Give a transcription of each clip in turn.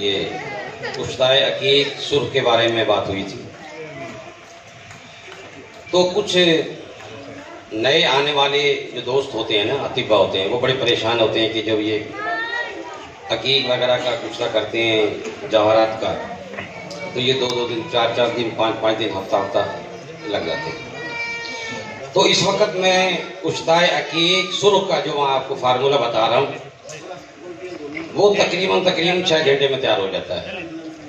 ये कुश्ताए अकीक सुर्ख के बारे में बात हुई थी। तो कुछ नए आने वाले जो दोस्त होते हैं ना, अतिबा होते हैं, वो बड़े परेशान होते हैं कि जब ये अकीक वगैरह का कुश्ता करते हैं जवाहरात का, तो ये 2-2 दिन, 4-4 दिन, 5-5 दिन, हफ्ता लग जाते हैं। तो इस वक्त मैं कुश्ताए अकीक सुर्ख का जो मैं आपको फार्मूला बता रहा हूँ, वो तकरीबन 6 घंटे में तैयार हो जाता है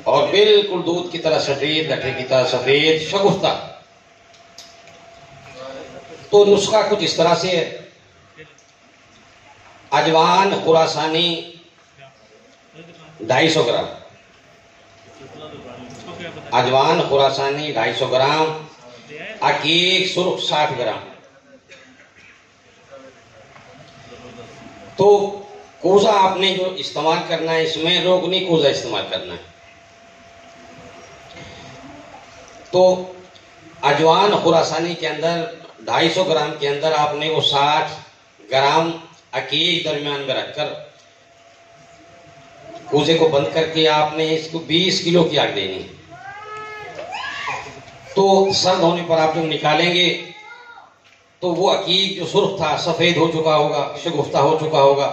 और बिल्कुल दूध की तरह सफेद, लठे की तरह सफेद, शगुफ्ता। तो नुस्खा कुछ इस तरह से है। अजवान खुरासानी 250 ग्राम, अजवान खुरासानी 250 ग्राम, अकीक सुर्ख 60 ग्राम। तो कोज़ा आपने जो इस्तेमाल करना है, इसमें रोगनी कोज़ा इस्तेमाल करना है। तो अजवान खुरासानी के अंदर 250 ग्राम के अंदर आपने वो 60 ग्राम अकीक दरमियान में रखकर कोज़े को बंद करके आपने इसको 20 किलो की आग देनी है। तो सर्द होने पर आप जब निकालेंगे तो वो अकीक जो सुर्ख था सफ़ेद हो चुका होगा, शगुफ्ता हो चुका होगा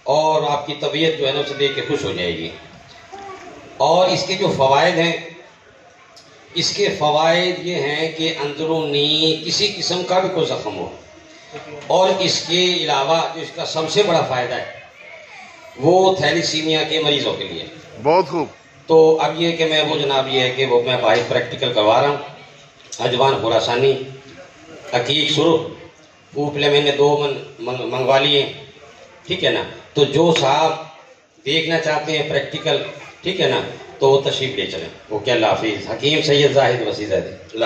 और आपकी तबीयत जो है ना उसे देख के खुश हो जाएगी। और इसके जो फ़वाइद हैं, इसके फ़वाइद ये हैं कि अंदरूनी किसी किस्म का भी कोई ज़ख्म हो, और इसके अलावा जो इसका सबसे बड़ा फ़ायदा है वो थैलीसीमिया के मरीज़ों के लिए। बहुत खूब। तो अब ये कि मैं वो जनाब ये है कि वो मैं बाहर प्रैक्टिकल करवा रहा हूँ। अजवान खुरासानी, अकीक सुर्ख ऊपले मैंने 2 मंगवा लिए, ठीक है ना। तो जो साहब देखना चाहते हैं प्रैक्टिकल, ठीक है ना, तो वो तशरीफ ले चलें। वो क्या, अल्लाह हाफिज़। हकीम सैयद जाहिद वसीज़ादी।